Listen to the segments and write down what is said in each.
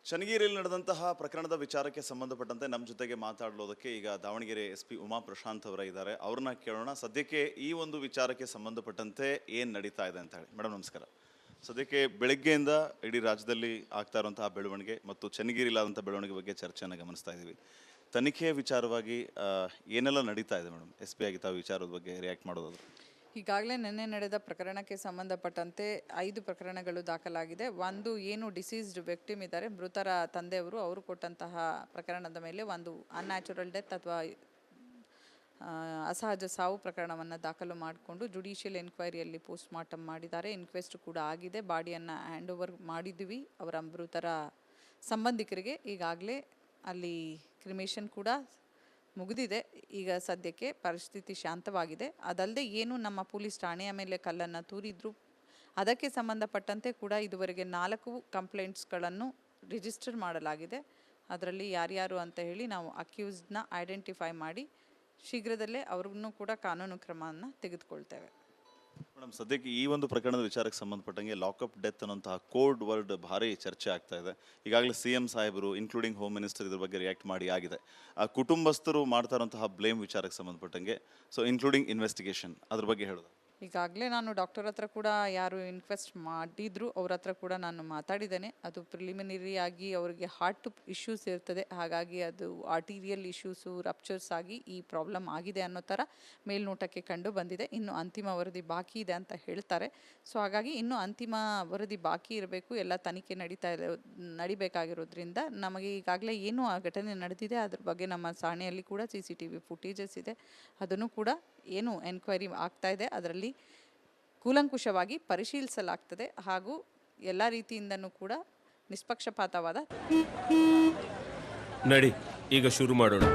ಚನ್ನಗಿರಿಯಲ್ಲಿ ನಡೆದಂತಹ ಪ್ರಕರಣದ ವಿಚಾರಕ್ಕೆ ಸಂಬಂಧಪಟ್ಟಂತೆ ನಮ್ಮ ಜೊತೆಗೆ ಮಾತಾಡೋದಕ್ಕೆ ಈಗ ದಾವಣಗೆರೆ SP ಉಮಾ ಪ್ರಶಾಂತ್ ಅವರ ಇದ್ದಾರೆ. ಅವ್ರನ್ನ ಕೇಳೋಣ. ಸದ್ಯಕ್ಕೆ ಈ ಒಂದು ವಿಚಾರಕ್ಕೆ ಸಂಬಂಧಪಟ್ಟಂತೆ ಏನು ನಡೀತಾ ಇದೆ ಅಂತ ಹೇಳಿ. ಮೇಡಮ್ ನಮಸ್ಕಾರ. ಸದ್ಯಕ್ಕೆ ಬೆಳಗ್ಗೆಯಿಂದ ಇಡೀ ರಾಜ್ಯದಲ್ಲಿ ಆಗ್ತಾ ಇರುವಂತಹ ಬೆಳವಣಿಗೆ ಮತ್ತು ಚನ್ನಗಿರಿಲಾದಂಥ ಬೆಳವಣಿಗೆ ಬಗ್ಗೆ ಚರ್ಚೆಯನ್ನು ಗಮನಿಸ್ತಾ ಇದ್ದೀವಿ. ತನಿಖೆಯ ವಿಚಾರವಾಗಿ ಏನೆಲ್ಲ ನಡೀತಾ ಇದೆ ಮೇಡಮ್? SP ಆಗಿ ತಾವು ವಿಚಾರದ ಬಗ್ಗೆ ರಿಯಾಕ್ಟ್ ಮಾಡೋದಾದ್ರೆ. ಈಗಾಗಲೇ ನಿನ್ನೆ ನಡೆದ ಪ್ರಕರಣಕ್ಕೆ ಸಂಬಂಧಪಟ್ಟಂತೆ 5 ಪ್ರಕರಣಗಳು ದಾಖಲಾಗಿದೆ. ಒಂದು ಏನು ಡಿಸೀಸ್ಡ್ ವಿಕ್ಟಿಮ್ ಇದ್ದಾರೆ, ಮೃತರ ತಂದೆಯವರು, ಅವರು ಕೊಟ್ಟಂತಹ ಪ್ರಕರಣದ ಮೇಲೆ ಒಂದು ಅನ್ಯಾಚುರಲ್ ಡೆತ್ ಅಥವಾ ಅಸಹಜ ಸಾವು ಪ್ರಕರಣವನ್ನು ದಾಖಲು ಮಾಡಿಕೊಂಡು ಜುಡಿಷಿಯಲ್ ಎನ್ಕ್ವೈರಿಯಲ್ಲಿ ಪೋಸ್ಟ್ ಮಾರ್ಟಮ್ ಮಾಡಿದ್ದಾರೆ. ಇನ್ಕ್ವೆಸ್ಟ್ ಕೂಡ ಆಗಿದೆ. ಬಾಡಿಯನ್ನು ಹ್ಯಾಂಡ್ ಓವರ್ ಮಾಡಿದ್ವಿ ಅವರ ಮೃತರ ಸಂಬಂಧಿಕರಿಗೆ. ಈಗಾಗಲೇ ಅಲ್ಲಿ ಕ್ರಿಮೇಷನ್ ಕೂಡ ಮುಗಿದಿದೆ. ಈಗ ಸದ್ಯಕ್ಕೆ ಪರಿಸ್ಥಿತಿ ಶಾಂತವಾಗಿದೆ. ಅದಲ್ಲದೆ ಏನು ನಮ್ಮ ಪೊಲೀಸ್ ಠಾಣೆಯ ಮೇಲೆ ಕಲ್ಲನ್ನು ತೂರಿದ್ರು, ಅದಕ್ಕೆ ಸಂಬಂಧಪಟ್ಟಂತೆ ಕೂಡ ಇದುವರೆಗೆ 4 ಕಂಪ್ಲೇಂಟ್ಸ್ಗಳನ್ನು ರಿಜಿಸ್ಟರ್ ಮಾಡಲಾಗಿದೆ. ಅದರಲ್ಲಿ ಯಾರ್ಯಾರು ಅಂತ ಹೇಳಿ ನಾವು ಅಕ್ಯೂಸ್ಡ್ನ ಐಡೆಂಟಿಫೈ ಮಾಡಿ ಶೀಘ್ರದಲ್ಲೇ ಅವ್ರಿಗೂ ಕೂಡ ಕಾನೂನು ಕ್ರಮವನ್ನು ತೆಗೆದುಕೊಳ್ತೇವೆ. ಮೇಡಮ್, ಸದ್ಯಕ್ಕೆ ಈ ಒಂದು ಪ್ರಕರಣದ ವಿಚಾರಕ್ಕೆ ಸಂಬಂಧಪಟ್ಟಂಗೆ ಲಾಕಪ್ ಡೆತ್ ಅನ್ನೋಂತಹ ಕೋಡ್ ವರ್ಡ್ ಭಾರಿ ಚರ್ಚೆ ಆಗ್ತಾ ಇದೆ. ಈಗಾಗಲೇ CM ಸಾಹೇಬರು ಇನ್ಕ್ಲೂಡಿಂಗ್ ಹೋಮ್ ಮಿನಿಸ್ಟರ್ ಇದ್ರ ಬಗ್ಗೆ ರಿಯಾಕ್ಟ್ ಮಾಡಿ ಆಗಿದೆ. ಆ ಕುಟುಂಬಸ್ಥರು ಮಾಡ್ತಾ ಇರುವಂತಹ ಬ್ಲೇಮ್ ವಿಚಾರಕ್ಕೆ ಸಂಬಂಧಪಟ್ಟಂಗೆ ಇನ್ಕ್ಲೂಡಿಂಗ್ ಇನ್ವೆಸ್ಟಿಗೇಷನ್ ಅದ್ರ ಬಗ್ಗೆ ಹೇಳೋದು. ಈಗಾಗಲೇ ನಾನು ಡಾಕ್ಟರ್ ಹತ್ರ ಕೂಡ ಯಾರು ಇನ್ಕ್ವೆಸ್ಟ್ ಮಾಡಿದ್ರು ಅವ್ರ ಹತ್ರ ಕೂಡ ನಾನು ಮಾತಾಡಿದ್ದೇನೆ. ಅದು ಪ್ರಿಲಿಮಿನರಿ ಆಗಿ ಅವರಿಗೆ ಹಾರ್ಟ್ ಇಶ್ಯೂಸ್ ಇರ್ತದೆ, ಹಾಗಾಗಿ ಅದು ಆರ್ಟೀರಿಯಲ್ ಇಶ್ಯೂಸು ರಪ್ಚರ್ಸ್ ಆಗಿ ಈ ಪ್ರಾಬ್ಲಮ್ ಆಗಿದೆ ಅನ್ನೋ ಥರ ಮೇಲ್ನೋಟಕ್ಕೆ ಕಂಡು ಬಂದಿದೆ. ಇನ್ನು ಅಂತಿಮ ವರದಿ ಬಾಕಿ ಇದೆ ಅಂತ ಹೇಳ್ತಾರೆ. ಸೊ ಹಾಗಾಗಿ ಇನ್ನೂ ಅಂತಿಮ ವರದಿ ಬಾಕಿ ಇರಬೇಕು. ಎಲ್ಲ ತನಿಖೆ ನಡಿಬೇಕಾಗಿರೋದ್ರಿಂದ ನಮಗೆ ಈಗಾಗಲೇ ಏನು ಆ ಘಟನೆ ನಡೆದಿದೆ ಅದ್ರ ಬಗ್ಗೆ ನಮ್ಮ ಠಾಣೆಯಲ್ಲಿ ಕೂಡ CCTV ಫುಟೇಜಸ್ ಇದೆ. ಅದನ್ನು ಕೂಡ ಏನು ಎನ್ಕ್ವೈರಿ ಆಗ್ತಾ ಇದೆ ಅದರಲ್ಲಿ ಕೂಲಂಕುಷವಾಗಿ ಪರಿಶೀಲಿಸಲಾಗ್ತದೆ. ಹಾಗೂ ಎಲ್ಲ ರೀತಿಯಿಂದನೂ ಕೂಡ ನಿಷ್ಪಕ್ಷಪಾತವಾದ ನಡಿ ಈಗ ಶುರು ಮಾಡೋಣ.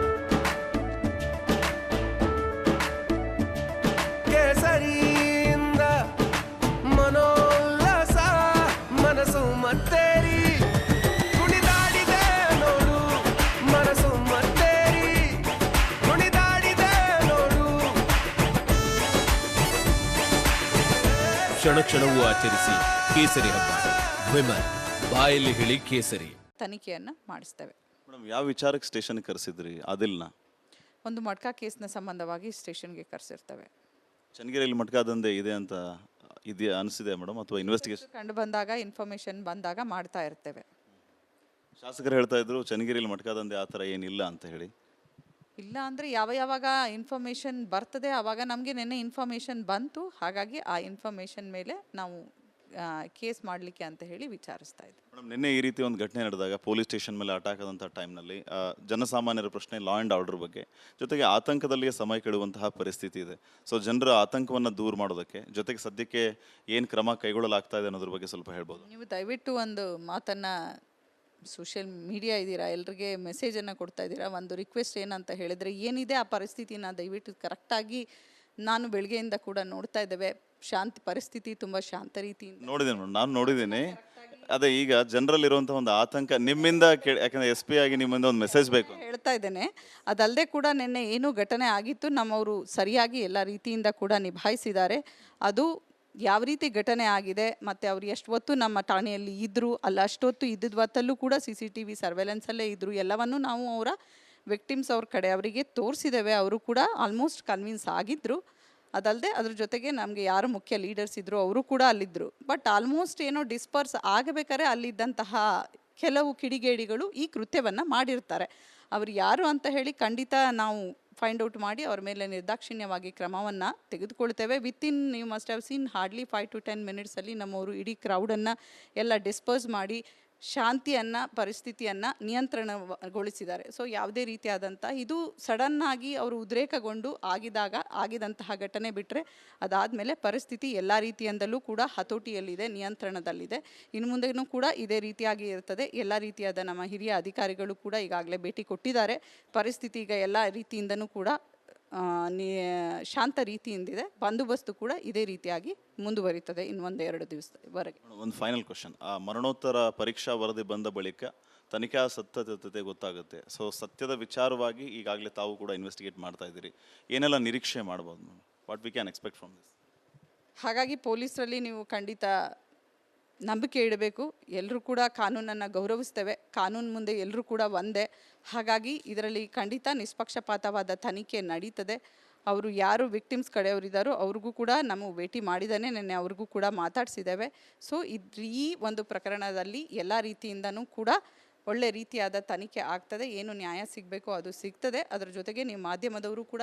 ಕೇಸರಿಯಿಂದ ಮನೋಲ್ಲಾಸ ಮನಸ್ಸು ಮತ್ತೇರಿ ಕುಣಿದಾಡಿದೆ ನೋಡು, ಮನಸ್ಸು ಮತ್ತೇರಿ ಕುಣಿದಾಡಿದೆ ನೋಡು. ಕ್ಷಣ ಕ್ಷಣವೂ ಆಚರಿಸಿ ಕೇಸರಿ ಹಬ್ಬ. ವಿಮಲ್ ಬಾಯಲ್ಲಿ ಹೇಳಿ ಕೇಸರಿ. ತನಿಖೆಯನ್ನು ಮಾಡಿಸ್ತೇವೆ. ಮೇಡಮ್, ಯಾವ ವಿಚಾರಕ್ಕೆ ಸ್ಟೇಷನ್ಗೆ ಕರೆಸಿದ್ರಿ? ಅದಿಲ್ನ ಒಂದು ಮಡ್ಕಾ ಕೇಸ್ನ ಸಂಬಂಧವಾಗಿ ಸ್ಟೇಷನ್ಗೆ ಕರೆಸಿರ್ತೇವೆ. ಚನ್ನಗಿರಿಯಲ್ಲಿ ಮಟ್ಕಾ ದಂಧೆ ಇದೆ ಅಂತ ಇದೆಯಾ ಅನಿಸಿದೆ ಮೇಡಮ್, ಅಥವಾ ಇನ್ವೆಸ್ಟಿಗೇಷನ್ ಕಂಡು ಬಂದಾಗ ಇನ್ಫಾರ್ಮೇಶನ್ ಬಂದಾಗ ಮಾಡ್ತಾ ಇರ್ತೇವೆ. ಶಾಸಕರು ಹೇಳ್ತಾ ಇದ್ರು ಚನ್ನಗಿರಿಯಲ್ಲಿ ಮಟ್ಕಾ ದಂಧೆ ಆ ಥರ ಏನಿಲ್ಲ ಅಂತ ಹೇಳಿ. ಇಲ್ಲ ಅಂದರೆ ಯಾವಾಗ ಇನ್ಫಾರ್ಮೇಷನ್ ಬರ್ತದೆ ಆವಾಗ ನಮಗೆ ನಿನ್ನೆ ಇನ್ಫಾರ್ಮೇಷನ್ ಬಂತು. ಹಾಗಾಗಿ ಆ ಇನ್ಫಾರ್ಮೇಷನ್ ಮೇಲೆ ನಾವು ಕೇಸ್ ಮಾಡಲಿಕ್ಕೆ ಅಂತ ಹೇಳಿ ವಿಚಾರಿಸ್ತಾ ಇದ್ದೆ. ಮೇಡಮ್, ನಿನ್ನೆ ಈ ರೀತಿ ಒಂದು ಘಟನೆ ನಡೆದಾಗ ಪೊಲೀಸ್ ಸ್ಟೇಷನ್ ಮೇಲೆ ಅಟ್ಯಾಕ್ ಆದಂಥ ಟೈಮ್ನಲ್ಲಿ ಜನಸಾಮಾನ್ಯರ ಪ್ರಶ್ನೆ ಲಾ ಆ್ಯಂಡ್ ಆರ್ಡರ್ ಬಗ್ಗೆ, ಜೊತೆಗೆ ಆತಂಕದಲ್ಲಿಯೇ ಸಮಯ ಕೆಡುವಂತಹ ಪರಿಸ್ಥಿತಿ ಇದೆ. ಸೊ ಜನರ ಆತಂಕವನ್ನು ದೂರ ಮಾಡೋದಕ್ಕೆ ಜೊತೆಗೆ ಸದ್ಯಕ್ಕೆ ಏನು ಕ್ರಮ ಕೈಗೊಳ್ಳಲಾಗ್ತಾ ಇದೆ ಅನ್ನೋದ್ರ ಬಗ್ಗೆ ಸ್ವಲ್ಪ ಹೇಳ್ಬೋದು. ನೀವು ದಯವಿಟ್ಟು ಒಂದು ಮಾತನ್ನು, ಸೋಷಿಯಲ್ ಮೀಡಿಯಾ ಇದ್ದೀರಾ, ಎಲ್ರಿಗೆ ಮೆಸೇಜನ್ನು ಕೊಡ್ತಾ ಇದ್ದೀರಾ. ಒಂದು ರಿಕ್ವೆಸ್ಟ್ ಏನಂತ ಹೇಳಿದರೆ, ಏನಿದೆ ಆ ಪರಿಸ್ಥಿತಿನ ದಯವಿಟ್ಟು ಕರೆಕ್ಟಾಗಿ ನಾನು ಬೆಳಗ್ಗೆಯಿಂದ ಕೂಡ ನೋಡ್ತಾ ಇದ್ದೇವೆ. ಪರಿಸ್ಥಿತಿ ತುಂಬ ಶಾಂತ ರೀತಿಯಿಂದ ನೋಡಿದ್ದೇನೆ ಮೇಡಮ್, ನಾನು ನೋಡಿದ್ದೀನಿ. ಅದೇ ಈಗ ಜನರಲ್ಲಿರುವಂಥ ಒಂದು ಆತಂಕ ನಿಮ್ಮಿಂದ ಯಾಕಂದರೆ SP ಆಗಿ ನಿಮ್ಮಿಂದ ಒಂದು ಮೆಸೇಜ್ ಬೇಕು ಹೇಳ್ತಾ ಇದ್ದೇನೆ. ಅದಲ್ಲದೆ ಕೂಡ ನಿನ್ನೆ ಏನು ಘಟನೆ ಆಗಿತ್ತು ನಮ್ಮವರು ಸರಿಯಾಗಿ ಎಲ್ಲ ರೀತಿಯಿಂದ ಕೂಡ ನಿಭಾಯಿಸಿದ್ದಾರೆ. ಅದು ಯಾವ ರೀತಿ ಘಟನೆ ಆಗಿದೆ ಮತ್ತು ಅವ್ರು ಎಷ್ಟು ಹೊತ್ತು ನಮ್ಮ ಠಾಣೆಯಲ್ಲಿ ಇದ್ದರು, ಅಲ್ಲ ಅಷ್ಟೊತ್ತು ಇದ್ದಿದ್ದ ಹೊತ್ತಲ್ಲೂ ಕೂಡ CCTV ಸರ್ವೆಲೆನ್ಸಲ್ಲೇ ಇದ್ದರು. ಎಲ್ಲವನ್ನೂ ನಾವು ಅವರ ವಿಕ್ಟಿಮ್ಸ್ ಅವ್ರ ಕಡೆ ಅವರಿಗೆ ತೋರಿಸಿದ್ದೇವೆ. ಅವರು ಕೂಡ ಆಲ್ಮೋಸ್ಟ್ ಕನ್ವಿನ್ಸ್ ಆಗಿದ್ದರು. ಅದಲ್ಲದೆ ಅದ್ರ ಜೊತೆಗೆ ನಮಗೆ ಯಾರು ಮುಖ್ಯ ಲೀಡರ್ಸ್ ಇದ್ದರು ಅವರು ಕೂಡ ಅಲ್ಲಿದ್ದರು. ಬಟ್ ಆಲ್ಮೋಸ್ಟ್ ಏನೋ ಡಿಸ್ಪರ್ಸ್ ಆಗಬೇಕಾದ್ರೆ ಅಲ್ಲಿದ್ದಂತಹ ಕೆಲವು ಕಿಡಿಗೇಡಿಗಳು ಈ ಕೃತ್ಯವನ್ನು ಮಾಡಿರ್ತಾರೆ. ಅವರು ಯಾರು ಅಂತ ಹೇಳಿ ಖಂಡಿತ ನಾವು ಫೈಂಡ್ ಔಟ್ ಮಾಡಿ ಅವ್ರ ಮೇಲೆ ನಿರ್ದಾಕ್ಷಿಣ್ಯವಾಗಿ ಕ್ರಮವನ್ನು ತೆಗೆದುಕೊಳ್ತೇವೆ. ನೀವು must have seen hardly 5 to 10 ಮಿನಿಟ್ಸಲ್ಲಿ ನಮ್ಮವರು ಇಡೀ ಕ್ರೌಡನ್ನು ಎಲ್ಲ ಡಿಸ್ಪರ್ಸ್ ಮಾಡಿ ಶಾಂತಿಯನ್ನು ಪರಿಸ್ಥಿತಿಯನ್ನು ನಿಯಂತ್ರಣಗೊಳಿಸಿದ್ದಾರೆ. ಸೊ ಯಾವುದೇ ರೀತಿಯಾದಂಥ ಇದು ಸಡನ್ನಾಗಿ ಅವರು ಉದ್ರೇಕಗೊಂಡು ಆಗಿದಂತಹ ಘಟನೆ ಬಿಟ್ಟರೆ ಅದಾದಮೇಲೆ ಪರಿಸ್ಥಿತಿ ಎಲ್ಲ ರೀತಿಯಿಂದಲೂ ಕೂಡ ಹತೋಟಿಯಲ್ಲಿದೆ, ನಿಯಂತ್ರಣದಲ್ಲಿದೆ. ಇನ್ನು ಮುಂದೆನೂ ಕೂಡ ಇದೇ ರೀತಿಯಾಗಿ ಇರ್ತದೆ. ಎಲ್ಲ ರೀತಿಯಾದ ನಮ್ಮ ಹಿರಿಯ ಅಧಿಕಾರಿಗಳು ಕೂಡ ಈಗಾಗಲೇ ಭೇಟಿ ಕೊಟ್ಟಿದ್ದಾರೆ. ಪರಿಸ್ಥಿತಿ ಈಗ ಎಲ್ಲ ರೀತಿಯಿಂದನೂ ಕೂಡ ಶಾಂತ ರೀತಿಯಿಂದಿದೆ. ಬಂದೋಬಸ್ತು ಕೂಡ ಇದೇ ರೀತಿಯಾಗಿ ಮುಂದುವರಿತದೆ ಇನ್ನು 1-2 ದಿವಸದವರೆಗೆ. ಒಂದು ಫೈನಲ್ ಕ್ವಶನ್, ಆ ಮರಣೋತ್ತರ ಪರೀಕ್ಷಾ ವರದಿ ಬಂದ ಬಳಿಕ ತನಿಖಾ ಸತ್ಯತೆ ಗೊತ್ತಾಗುತ್ತೆ. ಸೊ ಸತ್ಯದ ವಿಚಾರವಾಗಿ ಈಗಾಗಲೇ ತಾವು ಕೂಡ ಇನ್ವೆಸ್ಟಿಗೇಟ್ ಮಾಡ್ತಾ ಇದ್ದೀರಿ, ಏನೆಲ್ಲ ನಿರೀಕ್ಷೆ ಮಾಡ್ಬೋದು? What we can expect from this? ಹಾಗಾಗಿ ಪೊಲೀಸರಲ್ಲಿ ನೀವು ಖಂಡಿತ ನಂಬಿಕೆ ಇಡಬೇಕು. ಎಲ್ಲರೂ ಕೂಡ ಕಾನೂನನ್ನು ಗೌರವಿಸ್ತೇವೆ. ಕಾನೂನು ಮುಂದೆ ಎಲ್ಲರೂ ಕೂಡ ಒಂದೇ. ಹಾಗಾಗಿ ಇದರಲ್ಲಿ ಖಂಡಿತ ನಿಷ್ಪಕ್ಷಪಾತವಾದ ತನಿಖೆ ನಡೀತದೆ. ಅವರು ಯಾರು ವಿಕ್ಟಿಮ್ಸ್ ಕಡೆಯವರಿದ್ದಾರೋ ಅವ್ರಿಗೂ ಕೂಡ ನಾವು ಭೇಟಿ ಮಾಡಿದ್ದಾನೆ, ನೆನ್ನೆ ಅವ್ರಿಗೂ ಕೂಡ ಮಾತಾಡಿಸಿದ್ದೇವೆ. ಸೊ ಈ ಒಂದು ಪ್ರಕರಣದಲ್ಲಿ ಎಲ್ಲ ರೀತಿಯಿಂದನೂ ಕೂಡ ಒಳ್ಳೆ ರೀತಿಯಾದ ತನಿಖೆ ಆಗ್ತದೆ. ಏನು ನ್ಯಾಯ ಸಿಗಬೇಕೋ ಅದು ಸಿಗ್ತದೆ. ಅದರ ಜೊತೆಗೆ ನೀವು ಮಾಧ್ಯಮದವರು ಕೂಡ